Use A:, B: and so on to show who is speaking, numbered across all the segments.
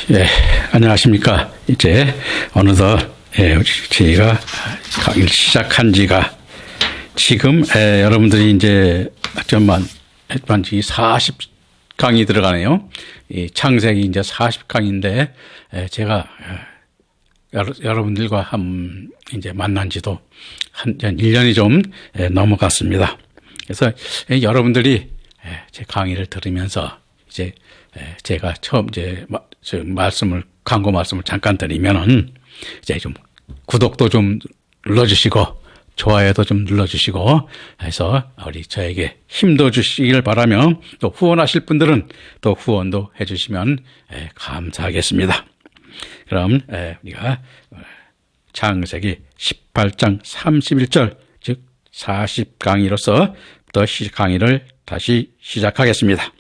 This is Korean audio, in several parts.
A: 예, 안녕하십니까. 이제 어느덧 저희가 강의를 시작한 지가 지금 여러분들이 이제 전반기 40강의 들어가네요. 이 창세기 이제 40강인데 제가 여러분들과 이제 만난 지도 한 1년이 좀 넘어갔습니다. 그래서 여러분들이 제 강의를 들으면서 이제 제가 처음 광고 말씀을 잠깐 드리면은 이제 좀 구독도 좀 눌러주시고 좋아요도 좀 눌러주시고 해서 우리 저에게 힘도 주시길 바라며 또 후원하실 분들은 또 후원도 해주시면 감사하겠습니다. 그럼 우리가 창세기 18장 31절 즉 40강의로서 또 강의를 다시 시작하겠습니다.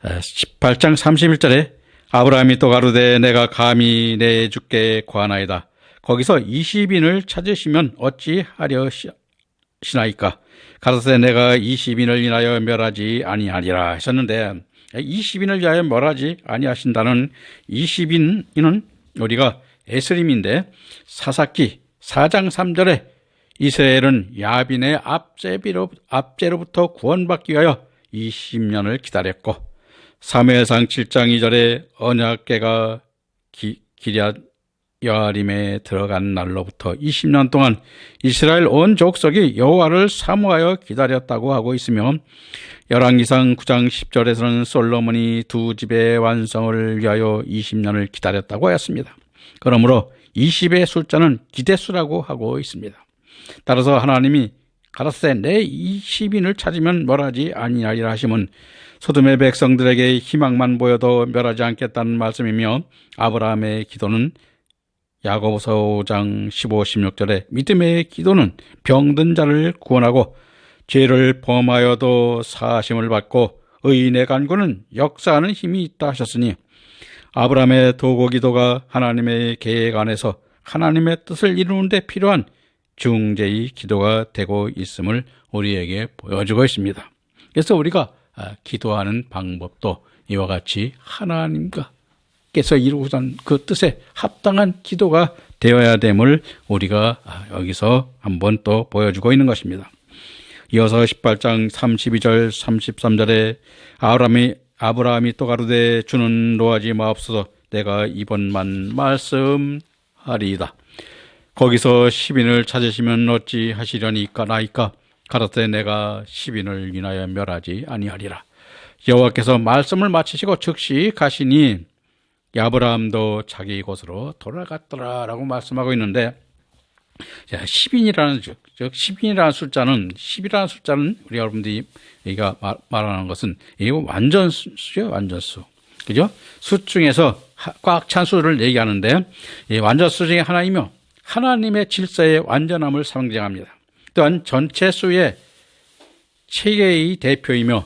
A: 18장 31절에 아브라함이 또 가로되 내가 감히 내 주께 구하나이다. 거기서 20인을 찾으시면 어찌하려 시나이까. 가로되 내가 20인을 인하여 멸하지 아니하리라 하셨는데 20인을 위하여 멸하지 아니하신다는 20인은 우리가 에스림인데 사사기 4장 3절에 이스라엘은 야빈의 압제로부터 구원받기 위하여 20년을 기다렸고 사무엘상 7장 2절에 언약궤가 기럇 여아림에 들어간 날로부터 20년 동안 이스라엘 온 족속이 여호와를 사모하여 기다렸다고 하고 있으며 열왕기상 9장 10절에서는 솔로몬이 두 집의 완성을 위하여 20년을 기다렸다고 하였습니다. 그러므로 20의 숫자는 기대수라고 하고 있습니다. 따라서 하나님이 가라사대 내 20인을 찾으면 멸하지 아니하리라 하심은 소돔의 백성들에게 희망만 보여도 멸하지 않겠다는 말씀이며 아브라함의 기도는 야고보서 5장 15, 16절에 믿음의 기도는 병든 자를 구원하고 죄를 범하여도 사하심을 받고 의인의 간구는 역사하는 힘이 있다 하셨으니 아브라함의 도고 기도가 하나님의 계획 안에서 하나님의 뜻을 이루는 데 필요한 중재의 기도가 되고 있음을 우리에게 보여주고 있습니다. 그래서 우리가 기도하는 방법도 이와 같이 하나님께서 이루고자 그 뜻에 합당한 기도가 되어야 됨을 우리가 여기서 한번 또 보여주고 있는 것입니다. 이어서 18장 32절 33절에 아브라함이 또 가로되 주는 노하지 마옵소서 내가 이번만 말씀하리이다. 거기서 10인을 찾으시면 어찌 하시려니까 나이까 가라사대 내가 10인을 인하여 멸하지 아니하리라. 여호와께서 말씀을 마치시고 즉시 가시니 아브라함도 자기 곳으로 돌아갔더라라고 말씀하고 있는데 10인이라는 즉 10인이라는 숫자는 10이라는 숫자는 우리 여러분들이 여기가 말하는 것은 이거 완전수죠. 완전수. 그죠? 수 중에서 꽉 찬 수를 얘기하는데 이 완전수 중에 하나이며 하나님의 질서의 완전함을 상징합니다. 또한 전체 수의 체계의 대표이며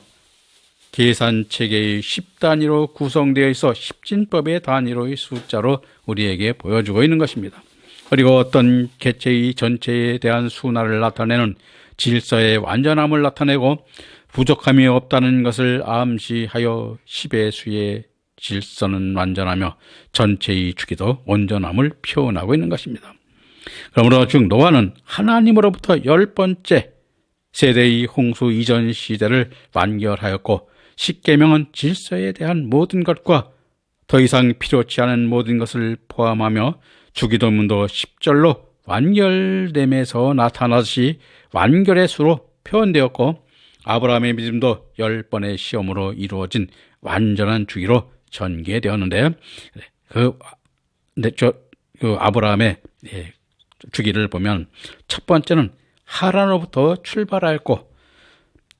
A: 계산 체계의 10단위로 구성되어 있어 십진법의 단위로의 숫자로 우리에게 보여주고 있는 것입니다. 그리고 어떤 개체의 전체에 대한 순화를 나타내는 질서의 완전함을 나타내고 부족함이 없다는 것을 암시하여 10의 수의 질서는 완전하며 전체의 주기도 온전함을 표현하고 있는 것입니다. 그러므로 즉 노아는 하나님으로부터 10번째 세대의 홍수 이전 시대를 완결하였고 십계명은 질서에 대한 모든 것과 더 이상 필요치 않은 모든 것을 포함하며 주기도문도 10절로 완결됨에서 나타나듯이 완결의 수로 표현되었고 아브라함의 믿음도 10번의 시험으로 이루어진 완전한 주기로 전개되었는데 그 아브라함의 주기를 보면 첫 번째는 하란으로부터 출발하였고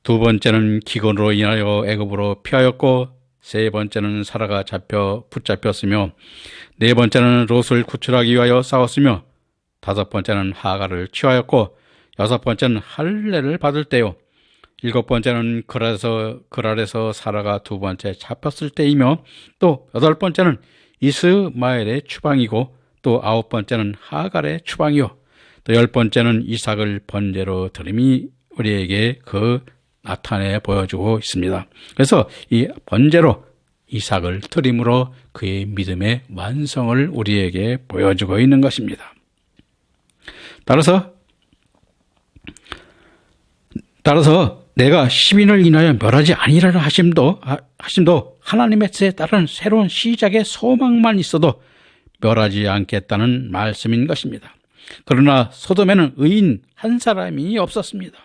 A: 두 번째는 기근으로 인하여 애굽으로 피하였고 세 번째는 사라가 붙잡혔으며 네 번째는 롯을 구출하기 위하여 싸웠으며 다섯 번째는 하갈을 취하였고 여섯 번째는 할례를 받을 때요 일곱 번째는 그랄에서 사라가 두 번째 잡혔을 때이며 또 여덟 번째는 이스마엘의 추방이고 또 아홉 번째는 하갈의 추방이요 또 열 번째는 이삭을 번제로 드림이 우리에게 나타내 보여주고 있습니다. 그래서 이 번제로 이삭을 드림으로 그의 믿음의 완성을 우리에게 보여주고 있는 것입니다. 따라서 내가 10인을 인하여 멸하지 아니하리라 하심도 하나님의 뜻에 따른 새로운 시작의 소망만 있어도 멸하지 않겠다는 말씀인 것입니다. 그러나 소돔에는 의인 한 사람이 없었습니다.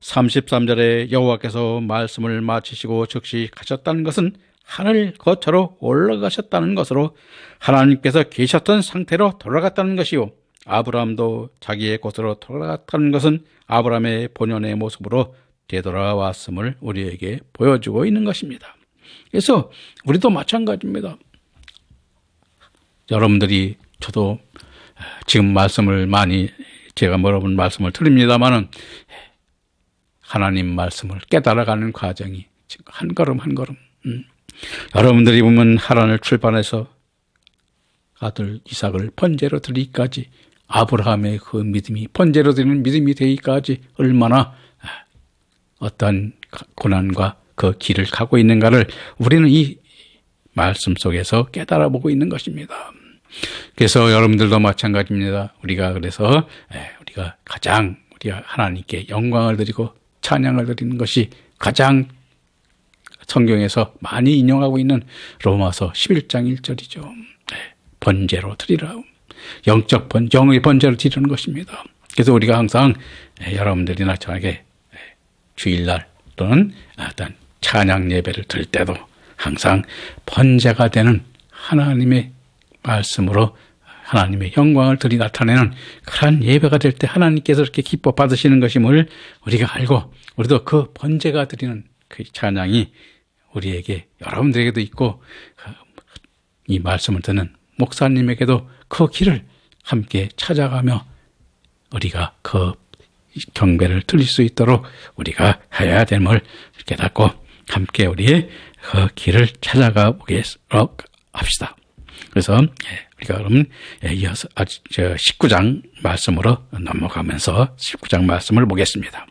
A: 33절에 여호와께서 말씀을 마치시고 즉시 가셨다는 것은 하늘 거처로 올라가셨다는 것으로 하나님께서 계셨던 상태로 돌아갔다는 것이요, 아브라함도 자기의 곳으로 돌아갔다는 것은 아브라함의 본연의 모습으로 되돌아왔음을 우리에게 보여주고 있는 것입니다. 그래서 우리도 마찬가지입니다. 여러분들이, 저도 지금 말씀을 많이 제가 여러분 말씀을 드립니다마는 하나님 말씀을 깨달아가는 과정이 지금 한 걸음 한 걸음. 여러분들이 보면 하란을 출발해서 아들 이삭을 번제로 드리기까지, 아브라함의 그 믿음이 번제로 드리는 믿음이 되기까지 얼마나 어떤 고난과 그 길을 가고 있는가를 우리는 이 말씀 속에서 깨달아 보고 있는 것입니다. 그래서 여러분들도 마찬가지입니다. 우리가 가장 우리가 하나님께 영광을 드리고 찬양을 드리는 것이 가장 성경에서 많이 인용하고 있는 로마서 11장 1절이죠. 번제로 드리라. 영의 번제로 드리는 것입니다. 그래서 우리가 항상 여러분들이나 저에게 주일날 또는 어떤 찬양 예배를 드릴 때도 항상 번제가 되는 하나님의 말씀으로 하나님의 영광을 들이 나타내는 그러한 예배가 될 때 하나님께서 이렇게 기뻐 받으시는 것임을 우리가 알고, 우리도 그 번제가 드리는 그 찬양이 우리에게, 여러분들에게도 있고, 이 말씀을 듣는 목사님에게도 그 길을 함께 찾아가며 우리가 그 경배를 드릴 수 있도록 우리가 해야 됨을 깨닫고 함께 우리의 그 길을 찾아가 보겠도록 합시다. 그래서 우리가 그러면 이어서 19장 말씀으로 넘어가면서 19장 말씀을 보겠습니다.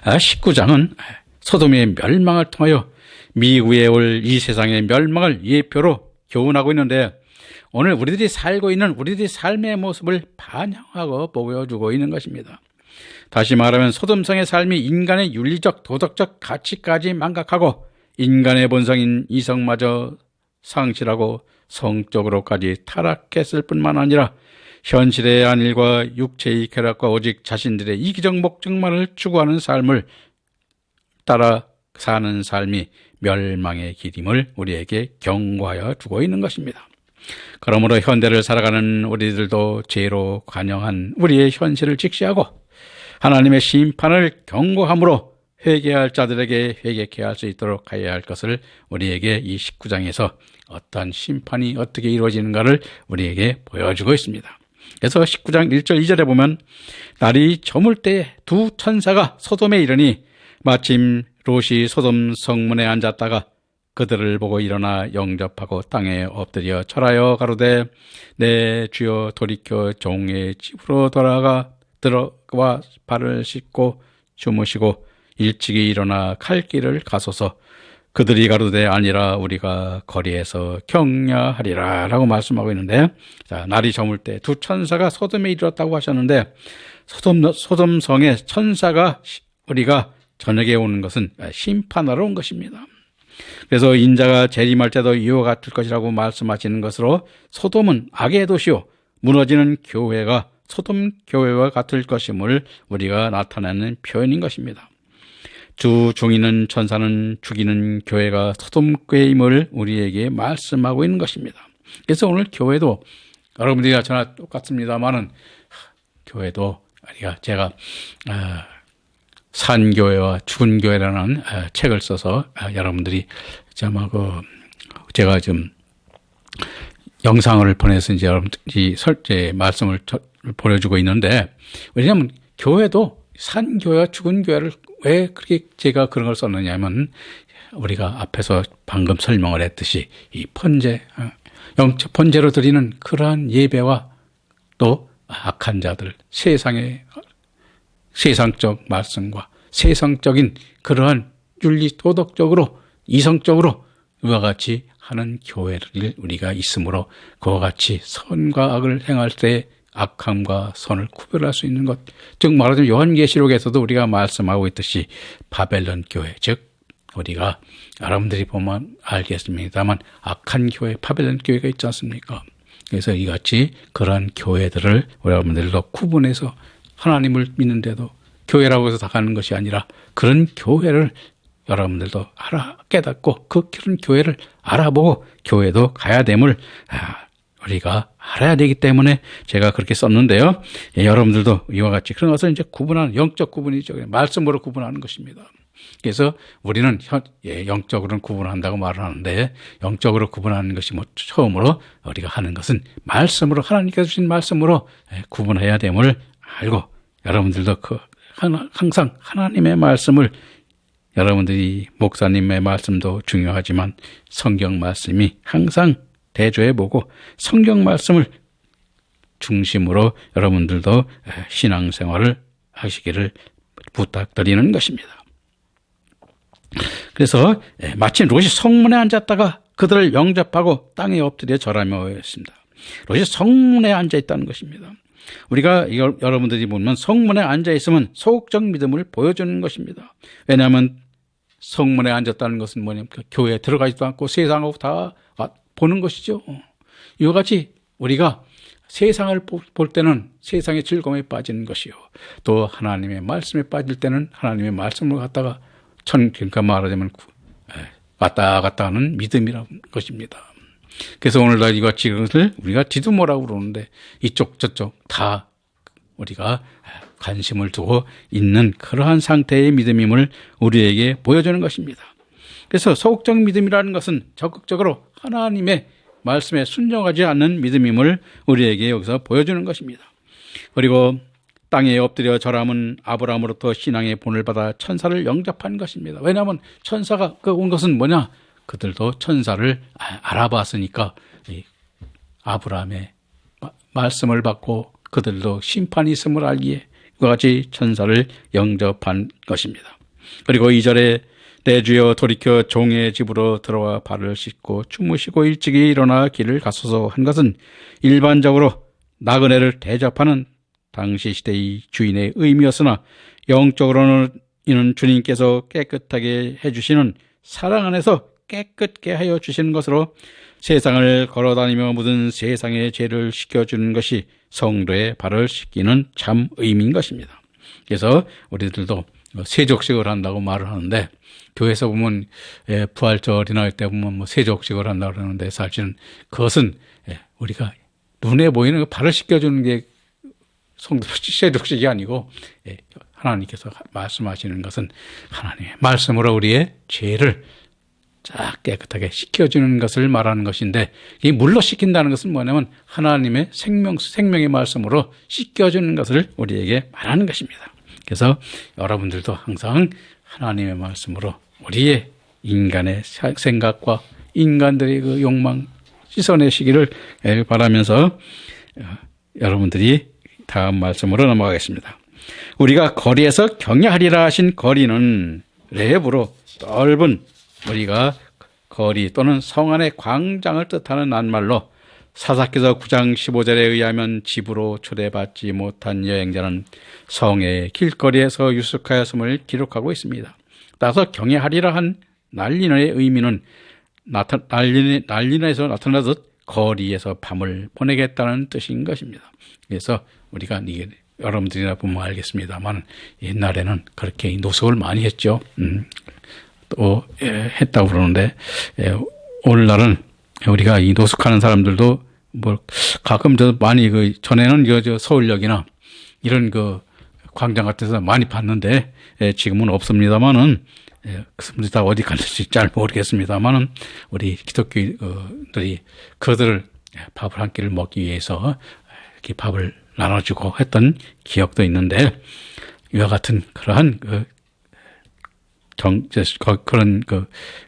A: 19장은 소돔의 멸망을 통하여 미국에 올 이 세상의 멸망을 예표로 교훈하고 있는데, 오늘 우리들이 살고 있는 우리들의 삶의 모습을 반영하고 보여주고 있는 것입니다. 다시 말하면 소돔성의 삶이 인간의 윤리적 도덕적 가치까지 망각하고 인간의 본성인 이성마저 상실하고 성적으로까지 타락했을 뿐만 아니라 현실의 안일과 육체의 쾌락과 오직 자신들의 이기적 목적만을 추구하는 삶을 따라 사는 삶이 멸망의 길임을 우리에게 경고하여 주고 있는 것입니다. 그러므로 현대를 살아가는 우리들도 죄로 관영한 우리의 현실을 직시하고 하나님의 심판을 경고함으로 회개할 자들에게 회개케 할 수 있도록 해야 할 것을 우리에게 이 19장에서 어떤 심판이 어떻게 이루어지는가를 우리에게 보여주고 있습니다. 그래서 19장 1절 2절에 보면, 날이 저물 때에 두 천사가 소돔에 이르니 마침 롯이 소돔 성문에 앉았다가 그들을 보고 일어나 영접하고 땅에 엎드려 절하여 가로되, 내 주여 돌이켜 종의 집으로 들어와 발을 씻고 주무시고 일찍이 일어나 갈 길을 가소서. 그들이 가로되, 아니라 우리가 거리에서 경야하리라 라고 말씀하고 있는데, 자, 날이 저물 때 두 천사가 소돔에 이르렀다고 하셨는데, 소돔 성의 천사가 우리가 저녁에 오는 것은 심판하러 온 것입니다. 그래서 인자가 재림할 때도 이와 같을 것이라고 말씀하시는 것으로 소돔은 악의 도시요 무너지는 교회가 소돔 교회와 같을 것임을 우리가 나타내는 표현인 것입니다. 주 중이는 천사는 죽이는 교회가 소돔 교회임을 우리에게 말씀하고 있는 것입니다. 그래서 오늘 교회도 여러분들이나 저나 똑같습니다만은, 교회도 제가 산 교회와 죽은 교회라는 책을 써서 여러분들이 제가 좀 영상을 보내서 이제 여러분들이 말씀을 보내주고 있는데, 왜냐하면 교회도 산 교회와 죽은 교회를 왜 그렇게 제가 그런 걸 썼느냐면, 우리가 앞에서 방금 설명을 했듯이 이 영적 번제로 드리는 그러한 예배와 또 악한 자들, 세상적 말씀과 세상적인 그러한 윤리 도덕적으로 이성적으로 이와 같이 하는 교회를 우리가 있으므로 그와 같이 선과 악을 행할 때 악함과 선을 구별할 수 있는 것, 즉 말하자면 요한계시록에서도 우리가 말씀하고 있듯이 바벨론 교회, 즉 우리가 여러분들이 보면 알겠습니다만 악한 교회, 바벨론 교회가 있지 않습니까? 그래서 이같이 그러한 교회들을 여러분들도 구분해서 하나님을 믿는데도 교회라고 해서 다 가는 것이 아니라 그런 교회를 여러분들도 깨닫고 그런 교회를 알아보고 교회도 가야 됨을 우리가 알아야 되기 때문에 제가 그렇게 썼는데요. 여러분들도 이와 같이 그런 것을 이제 구분하는 영적 구분이죠. 말씀으로 구분하는 것입니다. 그래서 우리는 영적으로는 구분한다고 말을 하는데 영적으로 구분하는 것이 처음으로 우리가 하는 것은 말씀으로 하나님께서 주신 말씀으로 구분해야 됨을 알고 여러분들도 항상 하나님의 말씀을 여러분들이 목사님의 말씀도 중요하지만 성경 말씀이 항상 대조해보고 성경 말씀을 중심으로 여러분들도 신앙생활을 하시기를 부탁드리는 것입니다. 그래서 마침 롯이 성문에 앉았다가 그들을 영접하고 땅에 엎드려 절하며 했습니다. 롯이 성문에 앉아 있다는 것입니다. 우리가 여러분들이 보면 성문에 앉아 있으면 소극적 믿음을 보여주는 것입니다. 왜냐하면 성문에 앉았다는 것은 뭐냐면 교회에 들어가지도 않고 세상하고 다 보는 것이죠. 이와 같이 우리가 세상을 볼 때는 세상의 즐거움에 빠지는 것이요. 또 하나님의 말씀에 빠질 때는 하나님의 말씀을 갖다가 그러니까 말하자면 왔다 갔다 하는 믿음이라는 것입니다. 그래서 오늘날 이같이 이것을 우리가 디두모라고 그러는데 이쪽 저쪽 다 우리가 관심을 두고 있는 그러한 상태의 믿음임을 우리에게 보여주는 것입니다. 그래서 소극적 믿음이라는 것은 적극적으로 하나님의 말씀에 순종하지 않는 믿음임을 우리에게 여기서 보여주는 것입니다. 그리고 땅에 엎드려 절함은 아브라함으로부터 신앙의 본을 받아 천사를 영접한 것입니다. 왜냐하면 천사가 온 것은 뭐냐? 그들도 천사를 알아봤으니까 아브라함의 말씀을 받고 그들도 심판이 있음을 알기에 그와 같이 천사를 영접한 것입니다. 그리고 2절에 내 주여 돌이켜 종의 집으로 들어와 발을 씻고 주무시고 일찍이 일어나 길을 갔소서 한 것은 일반적으로 나그네를 대접하는 당시 시대의 주인의 의미였으나 영적으로는 이는 주님께서 깨끗하게 해주시는 사랑 안에서 깨끗게 하여 주시는 것으로 세상을 걸어다니며 묻은 세상의 죄를 씻겨주는 것이 성도의 발을 씻기는 참 의미인 것입니다. 그래서 우리들도 세족식을 한다고 말을 하는데 교회에서 보면 부활절이나 할 때 보면 뭐 세족식을 한다고 그러는데 사실은 그것은 우리가 눈에 보이는 발을 씻겨주는 게 성도 세족식이 아니고 하나님께서 말씀하시는 것은 하나님의 말씀으로 우리의 죄를 쫙 깨끗하게 씻겨주는 것을 말하는 것인데 이 물로 씻긴다는 것은 뭐냐면 하나님의 생명의 말씀으로 씻겨주는 것을 우리에게 말하는 것입니다. 그래서 여러분들도 항상 하나님의 말씀으로 우리의 인간의 생각과 인간들의 그 욕망 씻어내시기를 바라면서 여러분들이 다음 말씀으로 넘어가겠습니다. 우리가 거리에서 경외하리라 하신 거리는 랩으로 넓은 우리가 거리 또는 성 안의 광장을 뜻하는 낱말로 사사기서 9장 15절에 의하면 집으로 초대받지 못한 여행자는 성의 길거리에서 유숙하였음을 기록하고 있습니다. 따라서 경외하리라 한 난리너의 의미는 난리너에서 나타나듯 거리에서 밤을 보내겠다는 뜻인 것입니다. 그래서 우리가 여러분들이나 보면 알겠습니다만 옛날에는 그렇게 노숙을 많이 했죠. 또 했다고 그러는데 오늘날은 우리가 이 노숙하는 사람들도 뭐 가끔 많이 전에는 서울역이나 이런 광장 같은 데서 많이 봤는데 지금은 없습니다만은 그분들이 다 어디 갔는지 잘 모르겠습니다만은 우리 기독교인들이 그들을 밥을 한 끼를 먹기 위해서 이렇게 밥을 나눠주고 했던 기억도 있는데 이와 같은 그러한 그런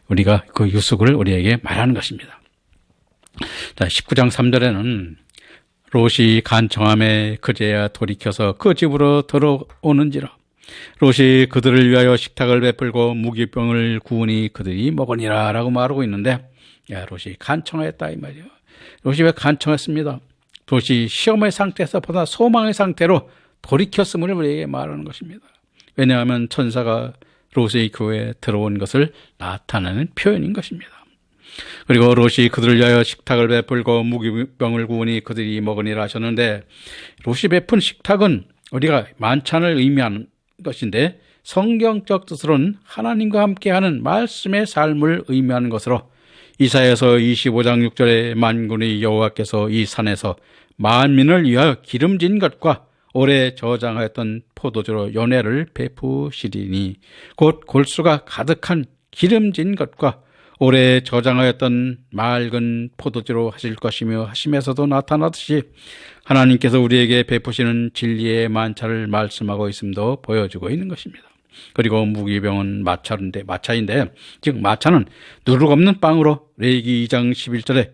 A: 우리가 유숙을 우리에게 말하는 것입니다. 자, 19장 3절에는 롯이 간청함에 그제야 돌이켜서 그 집으로 들어오는지라 롯이 그들을 위하여 식탁을 베풀고 무기병을 구우니 그들이 먹으니라 라고 말하고 있는데, 롯이 간청하였다 이 말이에요. 롯이 왜 간청했습니다? 롯이 시험의 상태에서 보다 소망의 상태로 돌이켰음을 우리에게 말하는 것입니다. 왜냐하면 천사가 롯의 교회에 들어온 것을 나타내는 표현인 것입니다. 그리고 롯이 그들을 위하여 식탁을 베풀고 무기병을 구우니 그들이 먹으니라 하셨는데, 롯이 베푼 식탁은 우리가 만찬을 의미하는 것인데, 성경적 뜻으로는 하나님과 함께하는 말씀의 삶을 의미하는 것으로, 이사야서 25장 6절에 만군의 여호와께서 이 산에서 만민을 위하여 기름진 것과 오래 저장하였던 포도주로 연회를 베푸시리니, 곧 골수가 가득한 기름진 것과 오래 저장하였던 맑은 포도주로 하실 것이며 하심에서도 나타나듯이 하나님께서 우리에게 베푸시는 진리의 만차를 말씀하고 있음도 보여주고 있는 것입니다. 그리고 무기병은 마차인데, 즉 마차는 누룩 없는 빵으로 레위기 2장 11절에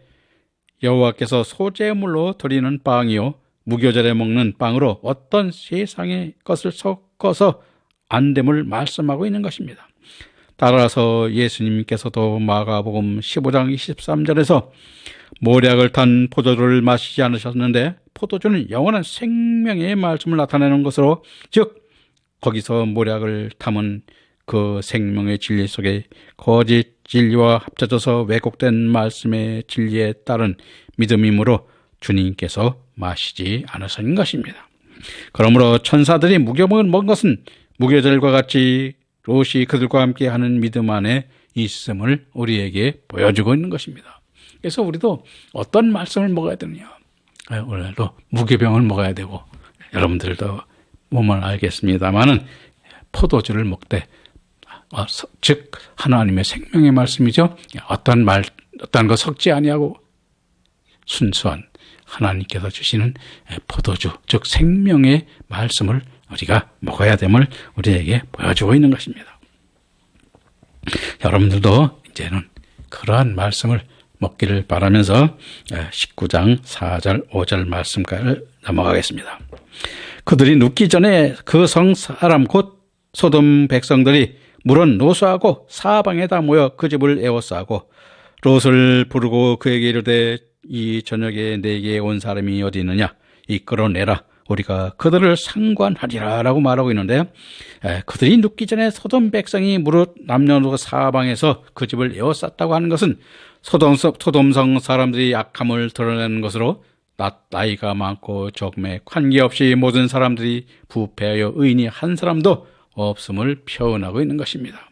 A: 여호와께서 소재물로 드리는 빵이요 무교절에 먹는 빵으로 어떤 세상의 것을 섞어서 안 됨을 말씀하고 있는 것입니다. 따라서 예수님께서도 마가복음 15장 23절에서 모략을 탄 포도주를 마시지 않으셨는데, 포도주는 영원한 생명의 말씀을 나타내는 것으로, 즉 거기서 모략을 담은 그 생명의 진리 속에 거짓 진리와 합쳐져서 왜곡된 말씀의 진리에 따른 믿음이므로 주님께서 마시지 않으신 것입니다. 그러므로 천사들이 무교병을 먹은 것은 무교절과 같이 롯이 그들과 함께 하는 믿음 안에 있음을 우리에게 보여주고 있는 것입니다. 그래서 우리도 어떤 말씀을 먹어야 되느냐, 오늘도 무교병을 먹어야 되고, 여러분들도 몸을 알겠습니다만은 포도주를 먹되, 즉 하나님의 생명의 말씀이죠. 어떤 거 섞지 아니하고 순수한 하나님께서 주시는 포도주, 즉 생명의 말씀을 우리가 먹어야 됨을 우리에게 보여주고 있는 것입니다. 여러분들도 이제는 그러한 말씀을 먹기를 바라면서 19장 4절 5절 말씀까지 넘어가겠습니다. 그들이 눕기 전에 그 성 사람 곧 소돔 백성들이 물은 노수하고 사방에다 모여 그 집을 에워싸고 롯을 부르고 그에게 이르되 이 저녁에 내게 온 사람이 어디 있느냐, 이끌어내라, 우리가 그들을 상관하리라 라고 말하고 있는데, 그들이 눕기 전에 소돔 백성이 무릇 남녀노소 사방에서 그 집을 에워쌌다고 하는 것은 소돔성 사람들이 악함을 드러내는 것으로 나이가 많고 적음에 관계없이 모든 사람들이 부패하여 의인이 한 사람도 없음을 표현하고 있는 것입니다.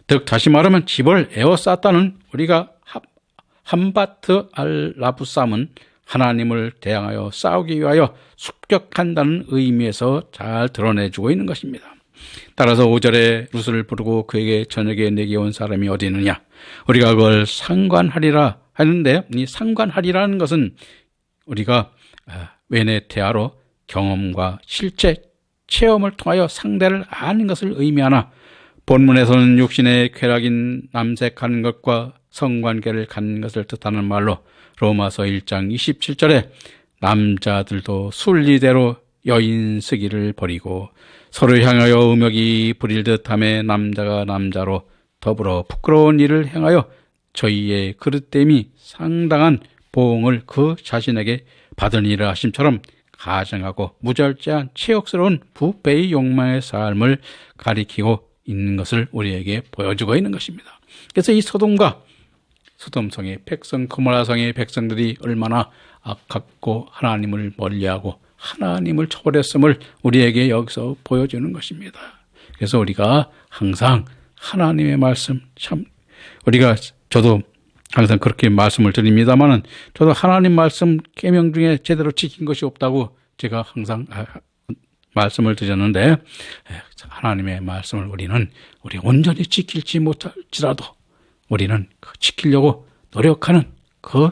A: 즉 다시 말하면 집을 에워쌌다는 우리가 함바트 알라부쌈은 하나님을 대항하여 싸우기 위하여 습격한다는 의미에서 잘 드러내주고 있는 것입니다. 따라서 5절에 룻을 부르고 그에게 저녁에 내게 온 사람이 어디 있느냐, 우리가 그걸 상관하리라 하는데, 이 상관하리라는 것은 우리가 웨네테아로 경험과 실제 체험을 통하여 상대를 아는 것을 의미하나, 본문에서는 육신의 쾌락인 남색하는 것과 성관계를 갖는 것을 뜻하는 말로 로마서 1장 27절에 남자들도 순리대로 여인 쓰기를 버리고 서로 향하여 음욕이 부릴 듯하며 남자가 남자로 더불어 부끄러운 일을 행하여 저희의 그릇됨이 상당한 보응을 그 자신에게 받으니라 하심처럼 가정하고 무절제한 치욕스러운 부패의 욕망의 삶을 가리키고 있는 것을 우리에게 보여주고 있는 것입니다. 그래서 이 소돔성의 백성, 고모라성의 백성들이 얼마나 악하고 하나님을 멀리하고 하나님을 초월했음을 우리에게 여기서 보여주는 것입니다. 그래서 우리가 항상 하나님의 말씀, 저도 항상 그렇게 말씀을 드립니다만은, 저도 하나님 말씀 계명 중에 제대로 지킨 것이 없다고 제가 항상 말씀을 드렸는데, 하나님의 말씀을 우리 온전히 지킬지 못할지라도 우리는 지키려고 노력하는 그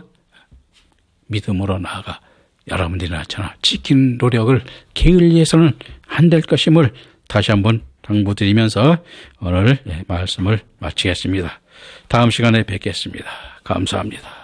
A: 믿음으로 나아가 여러분들이나 저나 지키는 노력을 게을리해서는 안 될 것임을 다시 한번 당부드리면서 오늘 말씀을 마치겠습니다. 다음 시간에 뵙겠습니다. 감사합니다.